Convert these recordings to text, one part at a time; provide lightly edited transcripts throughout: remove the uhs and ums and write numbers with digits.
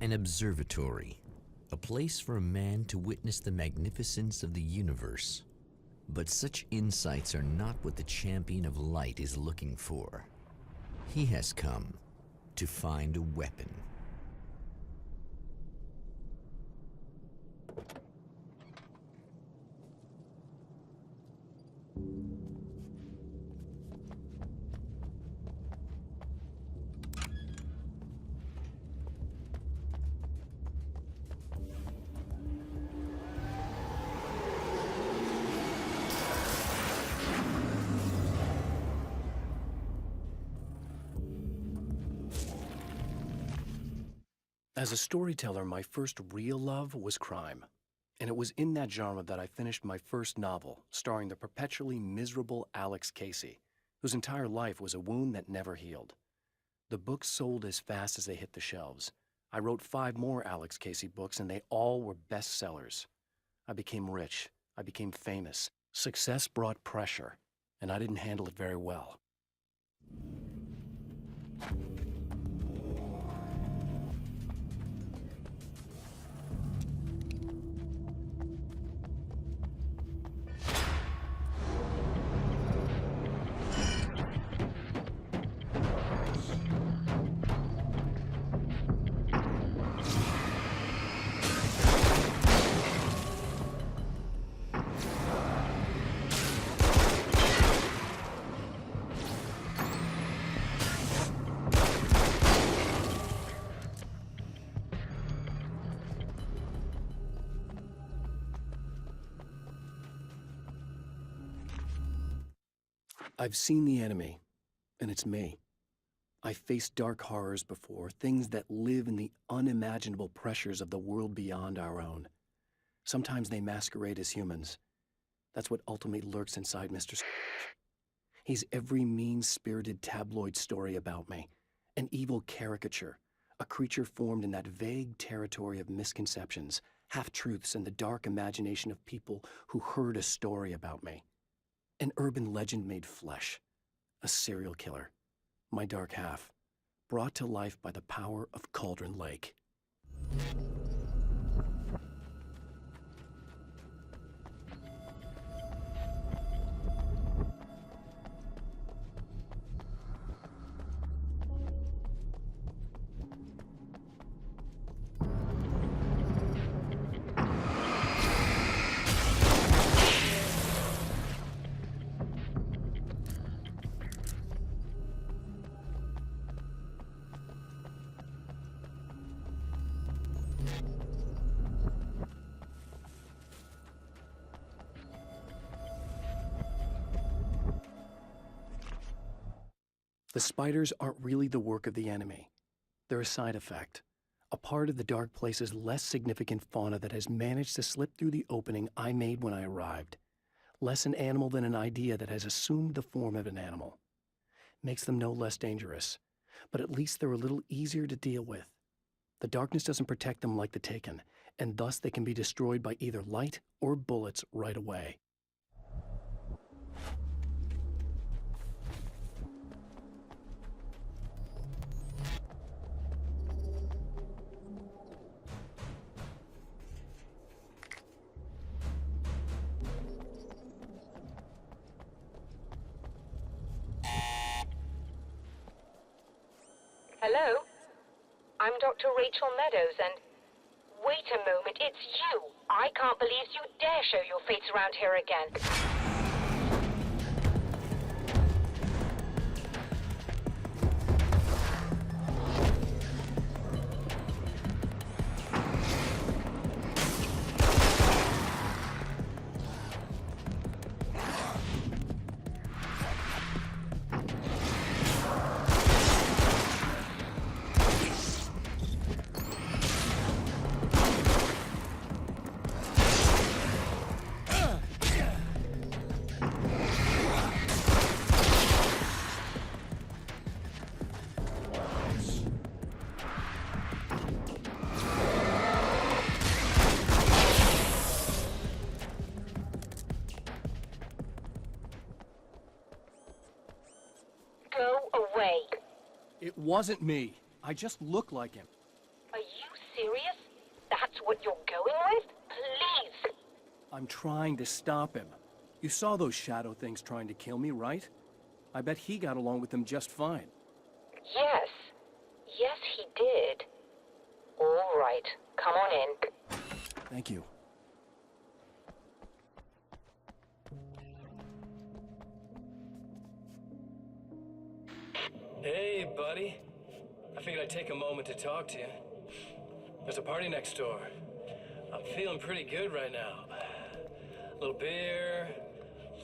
An observatory, a place for a man to witness the magnificence of the universe. But such insights are not what the champion of light is looking for. He has come to find a weapon. As a storyteller, my first real love was crime. And it was in that genre that I finished my first novel, starring the perpetually miserable Alex Casey, whose entire life was a wound that never healed. The books sold as fast as they hit the shelves. I wrote 5 more Alex Casey books, and they all were bestsellers. I became rich. I became famous. Success brought pressure, and I didn't handle it very well. I've seen the enemy, and it's me. I've faced dark horrors before, things that live in the unimaginable pressures of the world beyond our own. Sometimes they masquerade as humans. That's what ultimately lurks inside Mr. He's every mean-spirited tabloid story about me, an evil caricature, a creature formed in that vague territory of misconceptions, half-truths, and the dark imagination of people who heard a story about me. An urban legend made flesh, a serial killer, my dark half, brought to life by the power of Cauldron Lake. The spiders aren't really the work of the enemy. They're a side effect, a part of the dark place's less significant fauna that has managed to slip through the opening I made when I arrived. Less an animal than an idea that has assumed the form of an animal. Makes them no less dangerous, but at least they're a little easier to deal with. The darkness doesn't protect them like the Taken, and thus they can be destroyed by either light or bullets right away. Hello? I'm Dr. Rachel Meadows, and... Wait a moment, it's you! I can't believe you dare show your face around here again. Go away. It wasn't me. I just look like him. Are you I'm trying to stop him. You saw those shadow things trying to kill me, right? I bet he got along with them just fine. Yes. Yes, he did. All right. Come on in. Thank you. Hey, buddy. I figured I'd take a moment to talk to you. There's a party next door. I'm feeling pretty good right now. A little beer,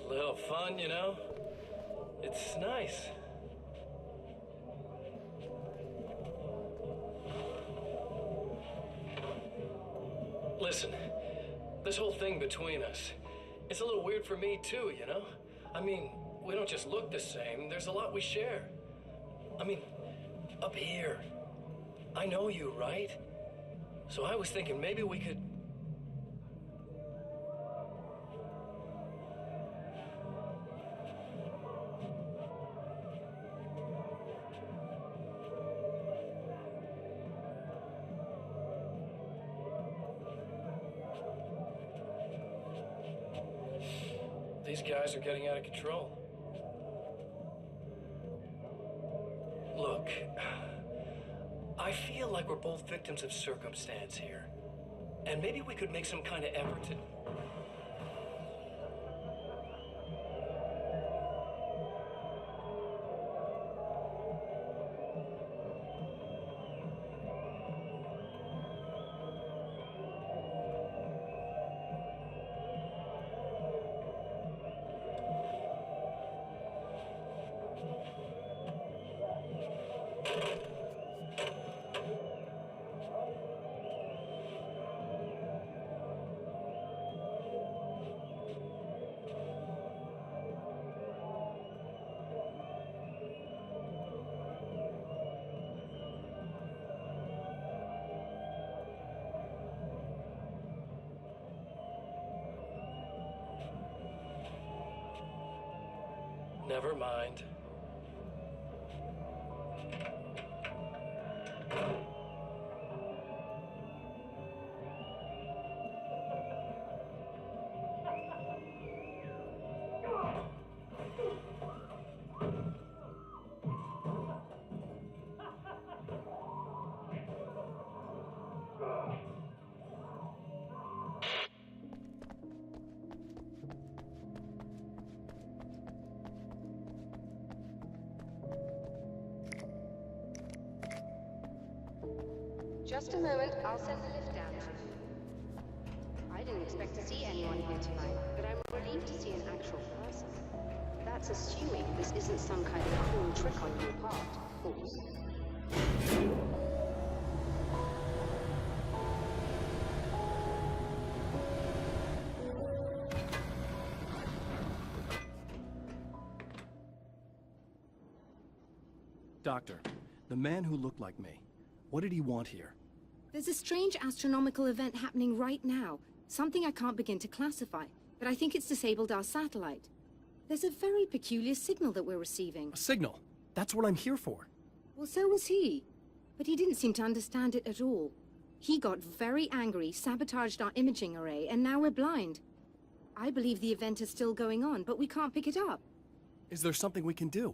a little fun, you know? It's nice. Listen, this whole thing between us, it's a little weird for me too, you know? I mean, we don't just look the same, there's a lot we share. I mean, up here. I know you, right? So I was thinking maybe we could... These guys are getting out of control. Look, I feel like we're both victims of circumstance here. And maybe we could make some kind of effort to... Never mind. Just a moment, I'll send the lift down for you. I didn't expect to see anyone here tonight, but I'm relieved to see an actual person. That's assuming this isn't some kind of cool trick on your part, of course. Doctor, the man who looked like me, what did he want here? There's a strange astronomical event happening right now. Something I can't begin to classify, but I think it's disabled our satellite. There's a very peculiar signal that we're receiving. A signal? That's what I'm here for. Well, so was he. But he didn't seem to understand it at all. He got very angry, sabotaged our imaging array, and now we're blind. I believe the event is still going on, but we can't pick it up. Is there something we can do?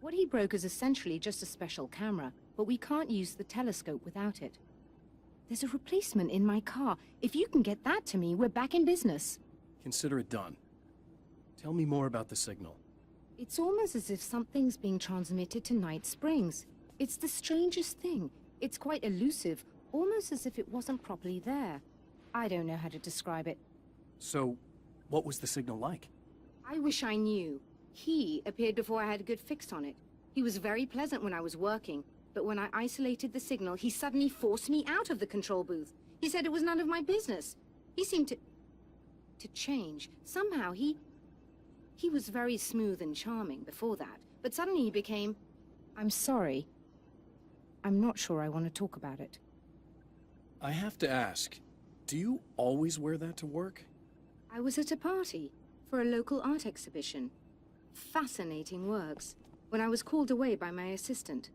What he broke is essentially just a special camera, but we can't use the telescope without it. There's a replacement in my car. If you can get that to me, we're back in business. Consider it done. Tell me more about the signal. It's almost as if something's being transmitted to Night Springs. It's the strangest thing. It's quite elusive, almost as if it wasn't properly there. I don't know how to describe it. So, what was the signal like? I wish I knew. He appeared before I had a good fix on it. He was very pleasant when I was working, but when I isolated the signal, he suddenly forced me out of the control booth. He said it was none of my business. He seemed to change. Somehow he was very smooth and charming before that, but suddenly he became... I'm sorry. I'm not sure I want to talk about it. I have to ask, do you always wear that to work? I was at a party for a local art exhibition. Fascinating works. When I was called away by my assistant,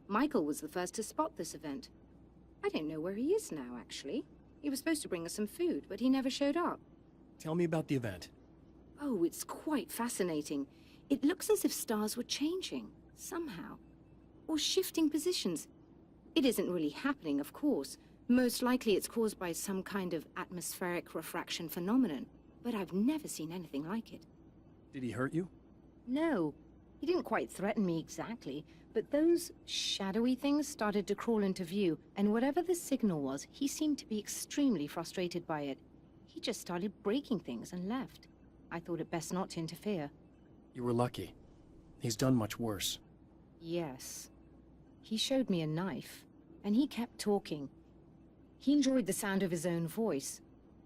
Michael was the first to spot this event. I don't know where he is now, actually. He was supposed to bring us some food, but he never showed up. Tell me about the event. Oh, it's quite fascinating. It looks as if stars were changing, somehow. Or shifting positions. It isn't really happening, of course. Most likely it's caused by some kind of atmospheric refraction phenomenon. But I've never seen anything like it. Did he hurt you? No. He didn't quite threaten me exactly, but those shadowy things started to crawl into view, and whatever the signal was, he seemed to be extremely frustrated by it. He just started breaking things and left. I thought it best not to interfere. You were lucky. He's done much worse. Yes. He showed me a knife, and he kept talking. He enjoyed the sound of his own voice.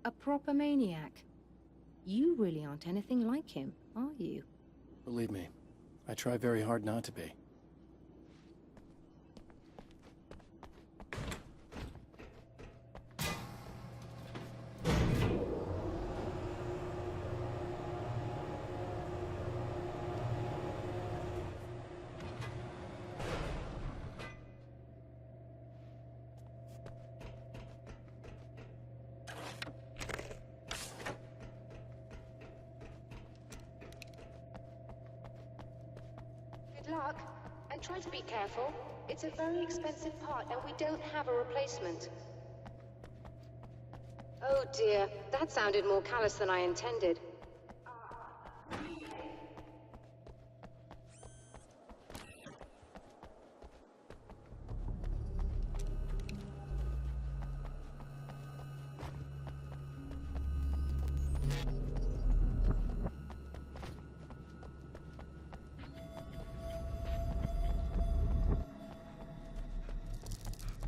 A proper maniac. You really aren't anything like him, are you? Believe me, I try very hard not to be. Good luck, and try to be careful. It's a very expensive part, and we don't have a replacement. Oh dear, that sounded more callous than I intended.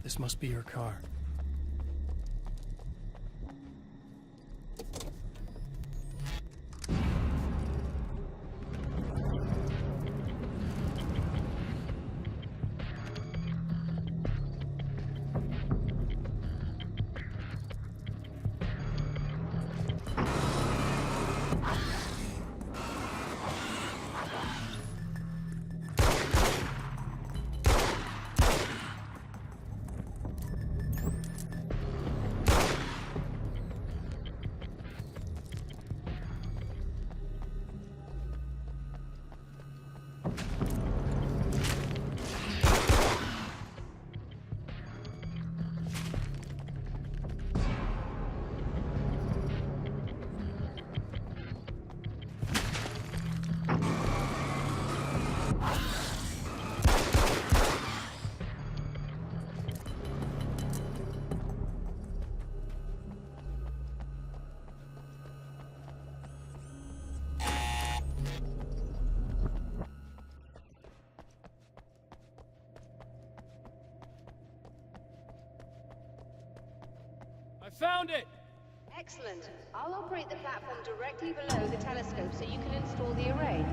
This must be your car. I found it! Excellent. I'll operate the platform directly below the telescope so you can install the array.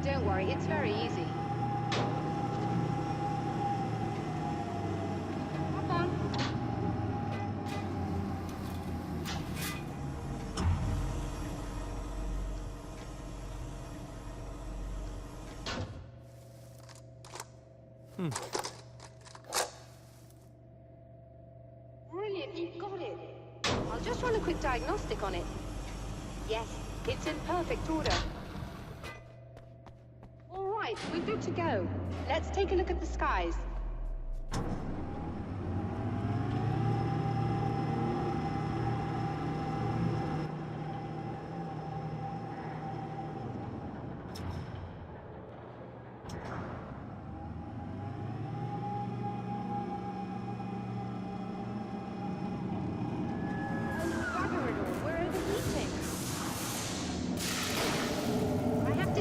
Don't worry, it's very easy. Hop on. Brilliant, you got it. I'll just run a quick diagnostic on it. Yes, it's in perfect order. All right, we're good to go. Let's take a look at the skies.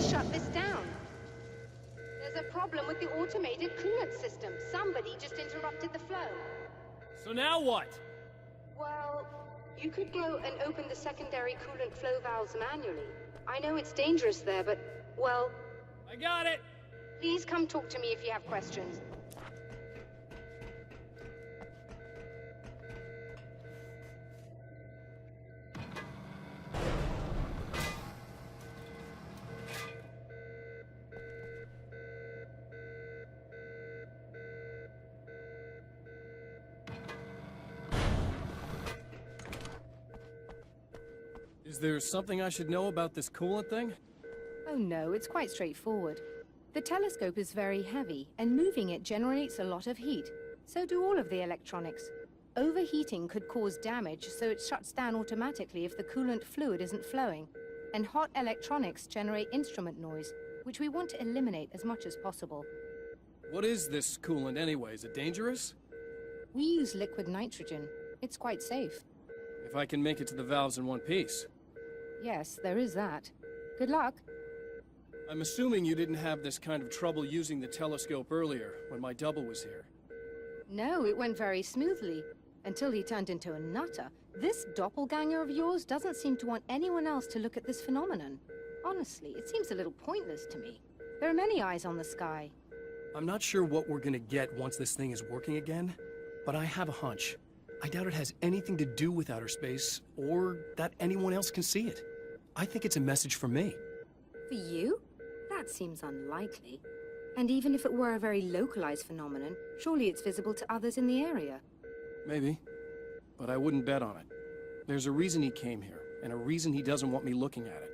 Shut this down. There's a problem with the automated coolant system. Somebody just interrupted the flow. So now what? Well, you could go and open the secondary coolant flow valves manually. I know it's dangerous there, but, well... I got it! Please come talk to me if you have questions. Is there something I should know about this coolant thing? Oh no, it's quite straightforward. The telescope is very heavy, and moving it generates a lot of heat. So do all of the electronics. Overheating could cause damage, so it shuts down automatically if the coolant fluid isn't flowing. And hot electronics generate instrument noise, which we want to eliminate as much as possible. What is this coolant anyway? Is it dangerous? We use liquid nitrogen. It's quite safe. If I can make it to the valves in one piece. Yes, there is that. Good luck. I'm assuming you didn't have this kind of trouble using the telescope earlier, when my double was here. No, it went very smoothly. Until he turned into a nutter. This doppelganger of yours doesn't seem to want anyone else to look at this phenomenon. Honestly, it seems a little pointless to me. There are many eyes on the sky. I'm not sure what we're gonna get once this thing is working again, but I have a hunch. I doubt it has anything to do with outer space, or that anyone else can see it. I think it's a message for me. For you? That seems unlikely. And even if it were a very localized phenomenon, surely it's visible to others in the area. Maybe. But I wouldn't bet on it. There's a reason he came here, and a reason he doesn't want me looking at it.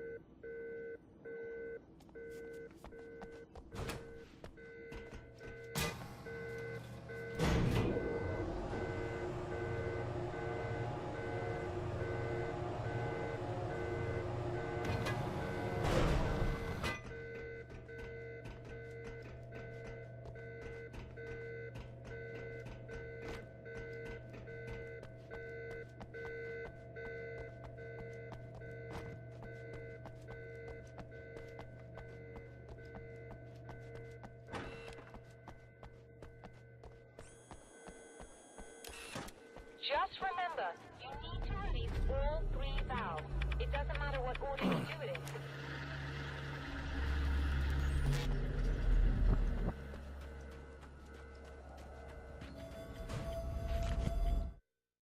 Just remember, you need to release all 3 valves. It doesn't matter what order you do it in.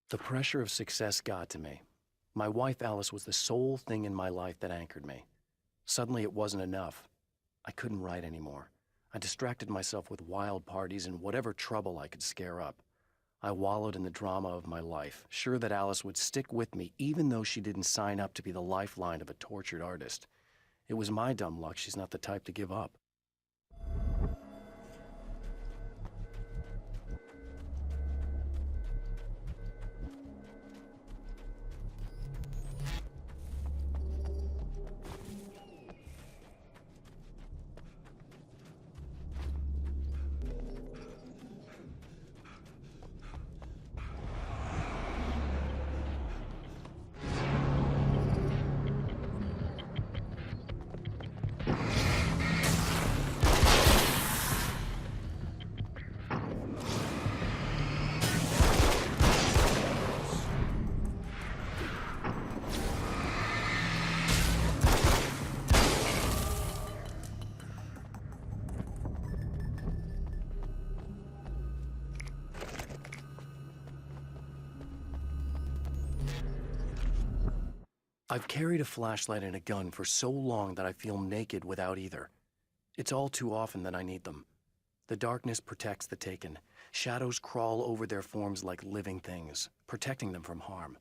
The pressure of success got to me. My wife Alice was the sole thing in my life that anchored me. Suddenly it wasn't enough. I couldn't write anymore. I distracted myself with wild parties and whatever trouble I could scare up. I wallowed in the drama of my life, sure that Alice would stick with me even though she didn't sign up to be the lifeline of a tortured artist. It was my dumb luck she's not the type to give up. I've carried a flashlight and a gun for so long that I feel naked without either. It's all too often that I need them. The darkness protects the taken. Shadows crawl over their forms like living things, protecting them from harm.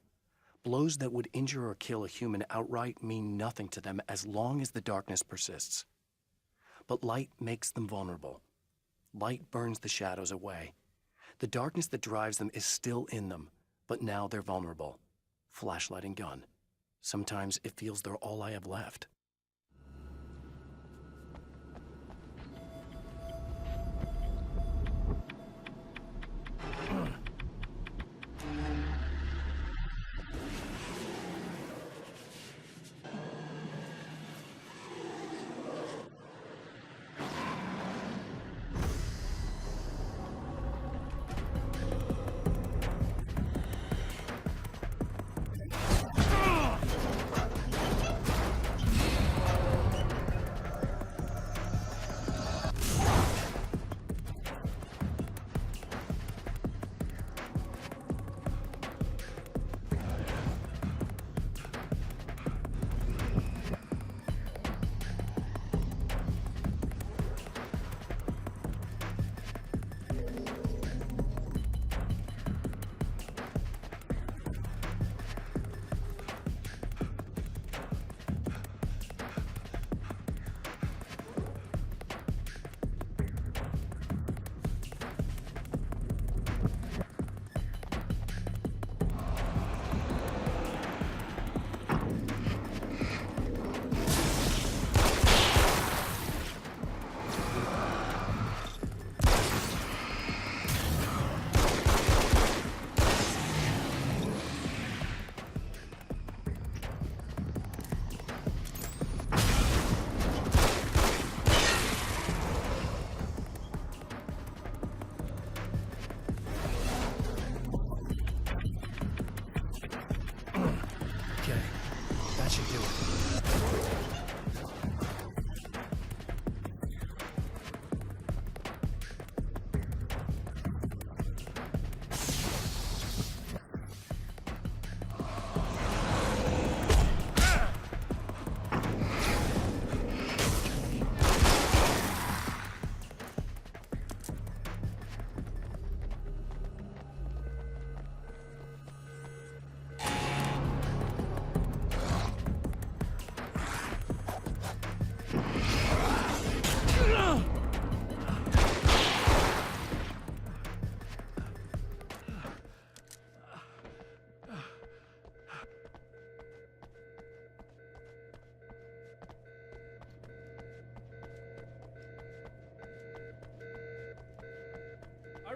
Blows that would injure or kill a human outright mean nothing to them as long as the darkness persists. But light makes them vulnerable. Light burns the shadows away. The darkness that drives them is still in them, but now they're vulnerable. Flashlight and gun. Sometimes it feels they're all I have left.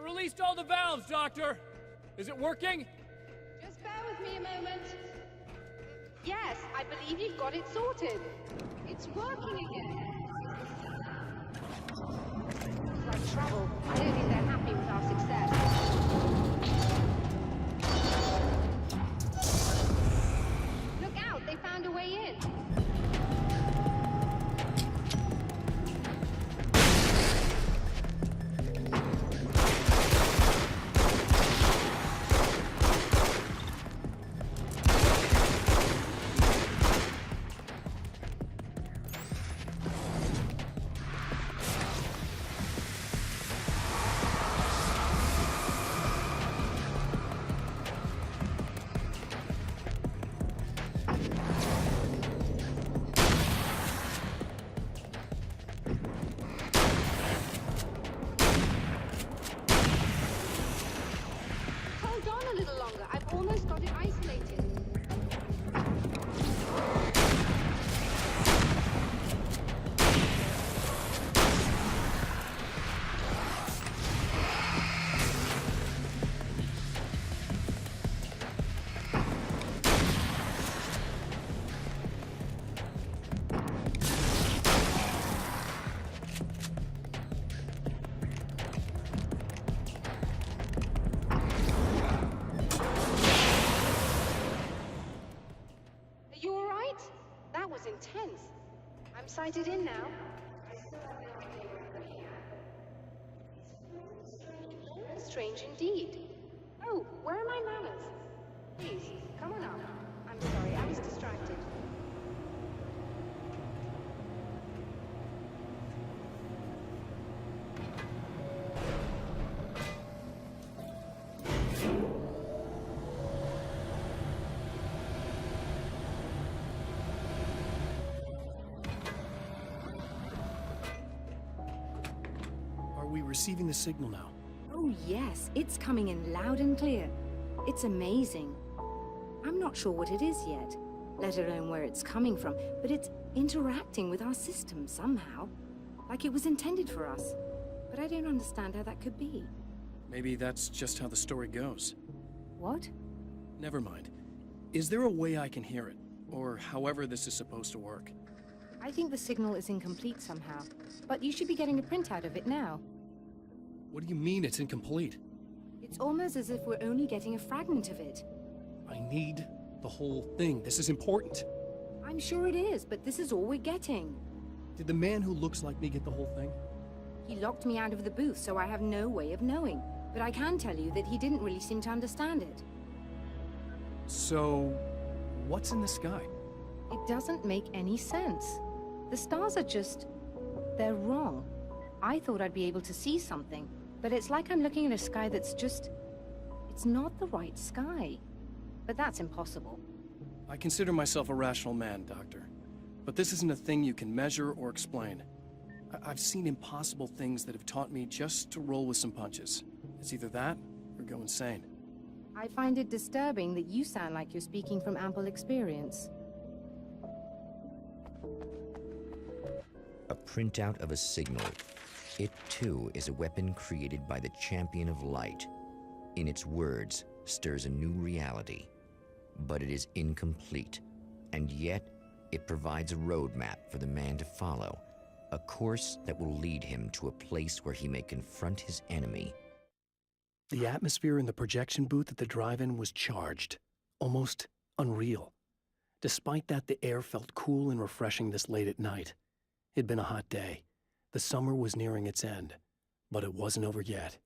released all the valves, Doctor! Is it working? Just bear with me a moment. Yes, I believe you've got it sorted. It's working again. Looks like trouble. I don't think they're happy with our success. Look out, they found a way in. Hold on a little longer. I've almost got it isolated. Are you all right? That was intense. I'm sighted in now. Strange indeed. Oh, where are my manners? Please, come on up. I'm sorry, I was distracted. Are we receiving the signal now? Oh, yes, it's coming in loud and clear. It's amazing. I'm not sure what it is yet, let alone where it's coming from, but it's interacting with our system somehow, like it was intended for us. But I don't understand how that could be. Maybe that's just how the story goes. What? Never mind. Is there a way I can hear it? Or however this is supposed to work? I think the signal is incomplete somehow, but you should be getting a printout of it now. What do you mean it's incomplete? It's almost as if we're only getting a fragment of it. I need the whole thing. This is important. I'm sure it is, but this is all we're getting. Did the man who looks like me get the whole thing? He locked me out of the booth, so I have no way of knowing. But I can tell you that he didn't really seem to understand it. So, what's in the sky? It doesn't make any sense. The stars are just... they're wrong. I thought I'd be able to see something, but it's like I'm looking at a sky that's just... it's not the right sky. But that's impossible. I consider myself a rational man, Doctor. But this isn't a thing you can measure or explain. I've seen impossible things that have taught me just to roll with some punches. It's either that, or go insane. I find it disturbing that you sound like you're speaking from ample experience. A printout of a signal. It, too, is a weapon created by the Champion of Light. In its words, stirs a new reality. But it is incomplete, and yet it provides a roadmap for the man to follow, a course that will lead him to a place where he may confront his enemy. The atmosphere in the projection booth at the drive-in was charged, almost unreal. Despite that, the air felt cool and refreshing this late at night. It'd been a hot day. The summer was nearing its end, but it wasn't over yet.